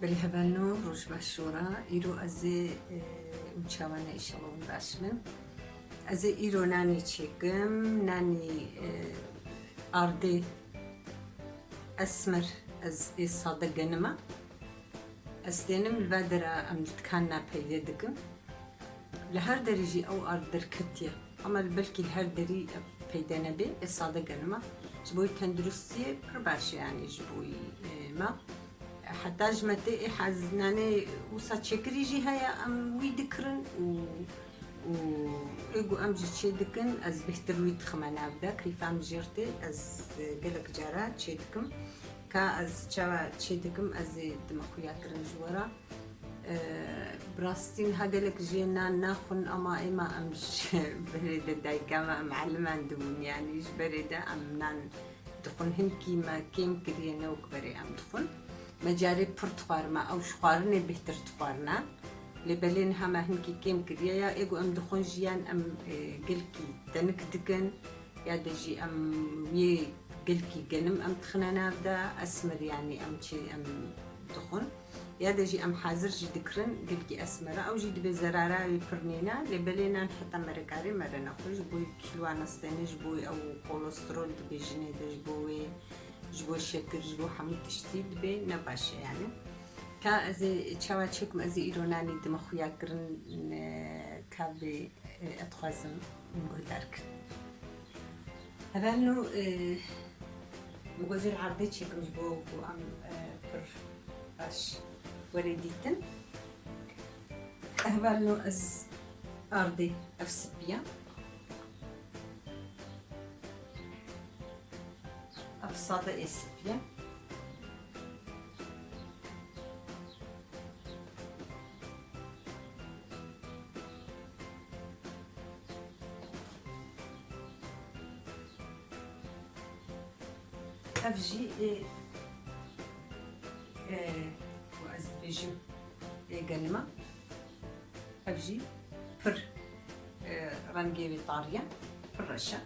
بلي هبالنو روش باشورا إيرو أزي متشاوانا إن شاء الله ونباشمن أزي إيرو ناني تشيكم ناني أردي أسمر أز إصادة جنما أستينم البادرة أمتكانا بيدكم لهر دريجي أو أردر كتيا أما البلكي لهر دري بيدنا بي إصادة جنما جبوي تندرستي برباش يعني جبوي ما حتى جمتي حزناني وصا شكري جي هيا ام ويدكرن و ايغو ام جي تشيدكن از بهتر ويد خمانا بدا كريفام جيرتي از قلق جارا تشيدكم كا از تشاوا تشيدكم از دمخويا كرن جورا براستين هاقلك جينا ناخن اما اما امش بريدة دايكاما معلمان دون يعني بريدة ام نان دخن هنكي ما كيم كرينا وكبري ام دخن مجاري برتقارما أو شقارني بهتر تقارنا لبلين هما هنكي كيم كريا إيجو أم دخون جيان أم قلكي تنك دقن يا دجي أم وي قلكي جنم أم تخنانا بدا أسمر يعني أم شي أم دخون يا دجي أم حاضر جي دكرن قلكي أسمر أو جي دبي زرارة يبرنينا لبلينا نحط مرقاري مرنا خوش بوي كيلوانا ستانيش بوي أو كوليسترول دبي جني دجبوي جبو الشكر جبو حمود تشتيد بي نباشا يعني كا ازي تشاوا تشيكم ازي ايروناني دمخويا كرن كابي اتخازم مقدارك هذا انه مغوزي العرضي تشيكم جبو بو ام بر باش وريديتن هذا انه از ارضي افسبيا أفصاد إسبيا أفجي وأزبيجو جنما أفجي فر رنجي بطارية فرشة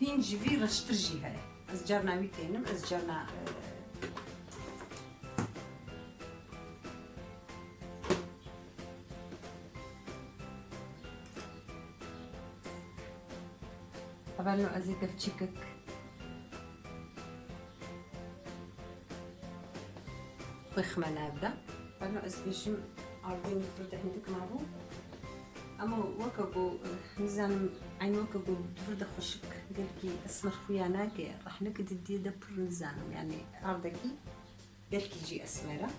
هين جيفي رشترجي هاي أزجرنا ويتينم أزجرنا طبعا لو أزيك في تشيكك خيخمة نابدة طبعا لو أزبيشم عارضين فرد عندك معه أما وكبو ميزان عين وكبو بفرد خشك قالكي أسمر خويانا كي راح نكد الدي دبر ميزانم يعني عرضكي قالكي جي أسمرة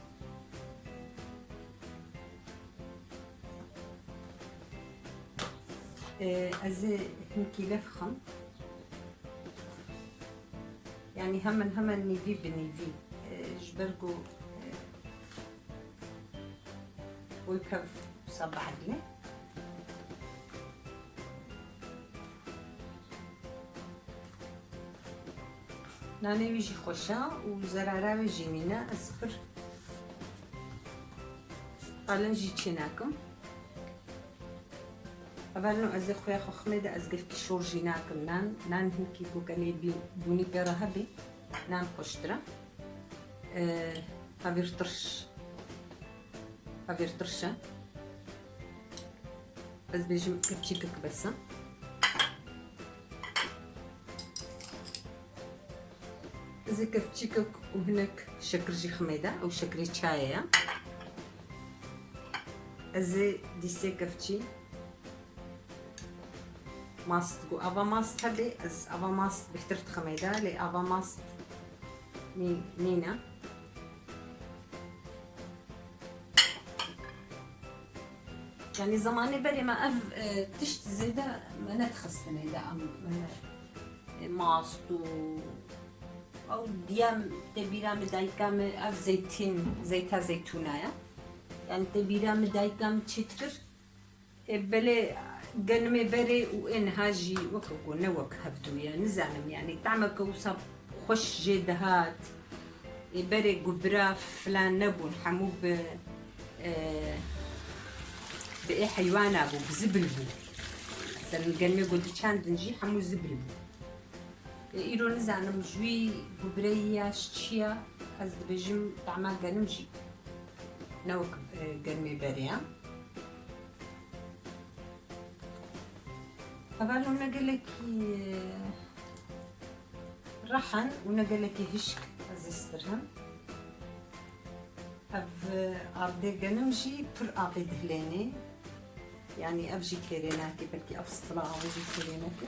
أزي هنكي لفخم يعني همن نيفي بنيفي جبرقو ويكف صبع لي ناني ويجي خوشا وزرارة ويجي مينا أسفر قالن جي تشيناكم أبالنو أزي خويا خو خميدة أزقلكي شور جيناكم نان هنكي بوكاني بوني بيرا هبي نان خوشترا هابير ترشا بس بيجي كتشيكك بسا زي كفتشيكك وهناك شكرجي خميدة أو شكري تشايا أزي ديسي كفتشي ماست جو أبا ماست هبي أز أبا ماست بحترت خميدة لي أبا ماست مينا يعني زماني بري ما أف تشت زيدا ما نتخصني دا أم ماست أو ديام تبيرا مدايكام أف زيتا زيتونايا يعني تبيرا مدايكام تشتكر بلي قنمي بري وإن هاجي وكو نوك هفتو يعني نزانم يعني تعمل كوصب خوش جدهات بري جبرا فلان نبون حمو بأي حيوان أبو بزبل بو مثلا قلمي قلت كان دنجي حمو زبل بو إيرو نزعنم جوي جبريا شتشيا از بجم تعمل قلم جي نوك قلمي بريا طبعا نقلك رحن ونقلك هشك أزسترهم أب عبدي جنمجي بر عبد هلاني يعني أبجي كيريناكي بلكي أفصلا أبجي كيريناكي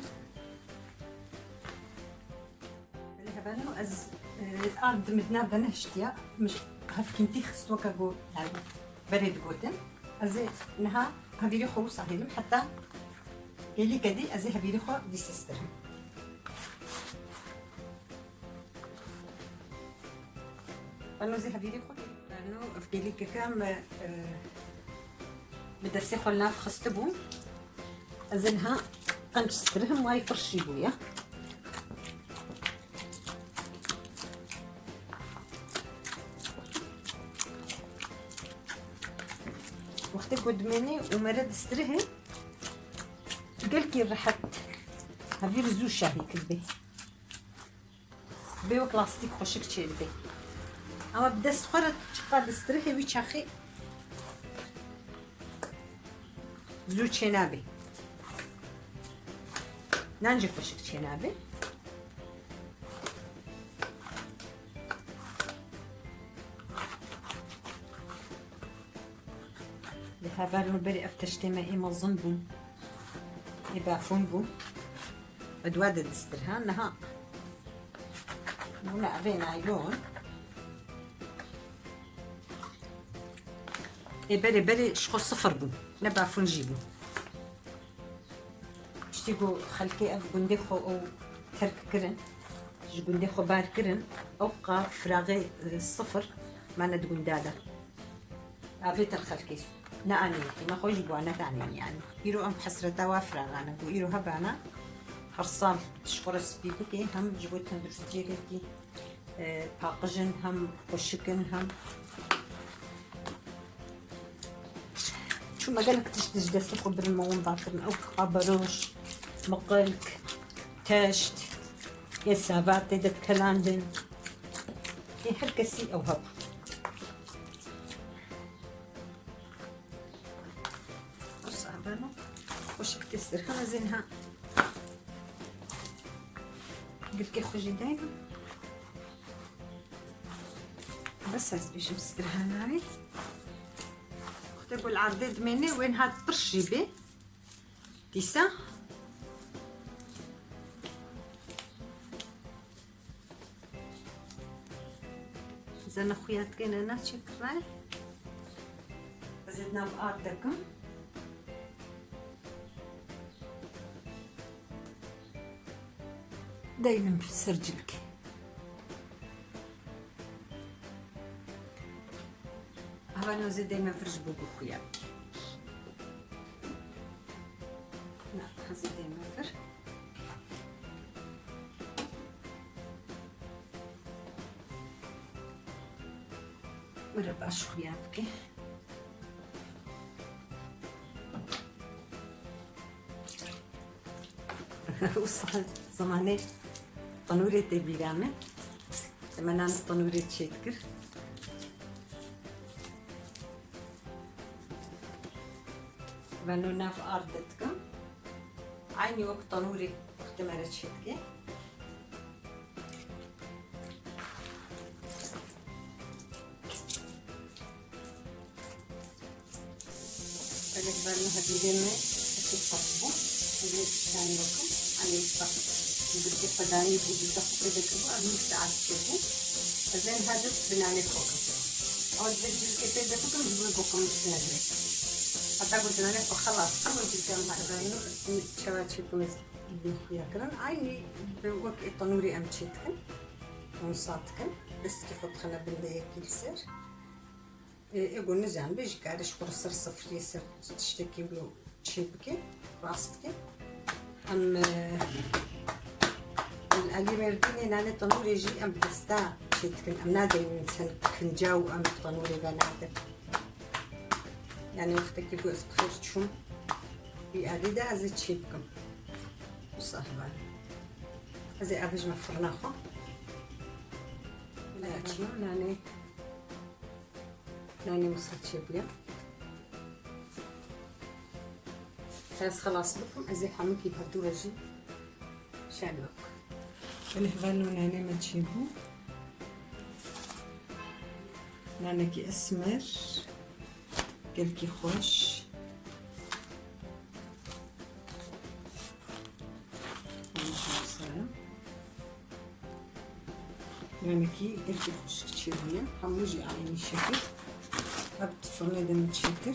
اللي هبانو أز الأرض مدنا بنهشتيا مش هفكنتي خستوكا جو يعني بريد جوتن أز نها هبيري خو صحيح حتى يلي كدي أز هبيري خو دي سسترهم أنو زي هبيري خو أنو أفكيلي كام مدرسي خلنا خستبو أزنها قنشترهم واي فرشي بويا وقت قدماني ومرد استرهم قلكي رحت هبير زو شاهي كلبي بيو بلاستيك خوشك تشيلبي اما بدا سخرت تقاد استريحي ويتشاخي زو تشينابي نانجي خوشك تشينابي لهذا بري افتشتي ما ايما ظنبو يبافون بو ادواد دسترها انها هنا بين عيون بري شخو صفر بو نبع فنجيبو اشتيقو خلكي اف قنديخو او ترك كرن قنديخو بار كرن اوقع فراغي الصفر ما ند قندادا افيت الخلكي ناني ما خوش بو انا تاني يعني يرو ام حسرتا وافراغ انا بو يرو هبانا حرصان شخور سبيبكي هم جبوت تندرستيكي باقجن هم وشكن هم شو ما قالك تشتج دست قبر المون ضافرن او خبروش مقلك تاشت يسابات تدت كلاندن يحركسي او هب وصابنا وشك تسر خنا زينها قلت خرجي دايما بس هز بيجي مسترها ناري اختبوا العرض مني وين هاد برشي بي تيسا زين خويات كاين انا شكرا زدنا بأرضكم دايما بسرجلك هبا نوزي دايما فرج بوكو خويا لا هزي دايما فرج مرباش خويا بكي وصل زماني طنوري تبيرامي زمان طنوري تشيكر بنونا في أرضتكم عيني وقت طنوري وقت ما رتشيتكي فلك بانو هدي ديما تتصفبو هدي ثاني لكم عني الصف بدي قداني بدي دخل بدكم أبني ساعات تشوفو فزين هذا بناني فوقكم أو تبدل كتير دكتور بقولكم سنادري حتى قلت أنا خلاص أنا قلت لهم هذا إنه شوات شيكم يسكتون خويا كرن عيني بوقت التنوري أمشيتكن ونصاتكن بس كيف تخلنا بالله كل سر يقول نزعم بيجي كارش خرص صفر يسر تشتكي بلو تشيبكي راستكي أم الألي مرديني ناني تنوري يجي أم بستا شيتكن أمنادي نسن كنجاو أم تطنولي بنادم يعني وقتك يقول بخير تشوم بأريده هذا تشيبكم وصاحبان هذا أبيج مفرناخو لكن يعني وصلت شبيا بس خلاص بكم أزي حموكي بهدو رجي شالوك الهبالو ناني ما تشيبو نانكي أسمر قلكي خوش نانكي قلكي خوش تشيبيا حموجي عيني شكل أبت فرنيدا متشكر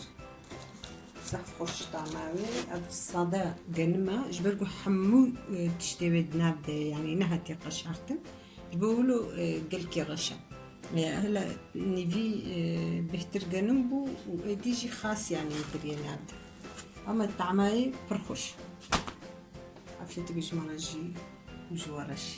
صح خوش طعماوي أبت الصدى قنمة جبرقو حمو تشتوي دناب يعني نهتي قشعرتن جبولو قلكي غشا هلا نيفي بهتر قنمبو وديجي خاص يعني يدري ناب أما طعماي برخوش عفيتك جمرجي وجوارشي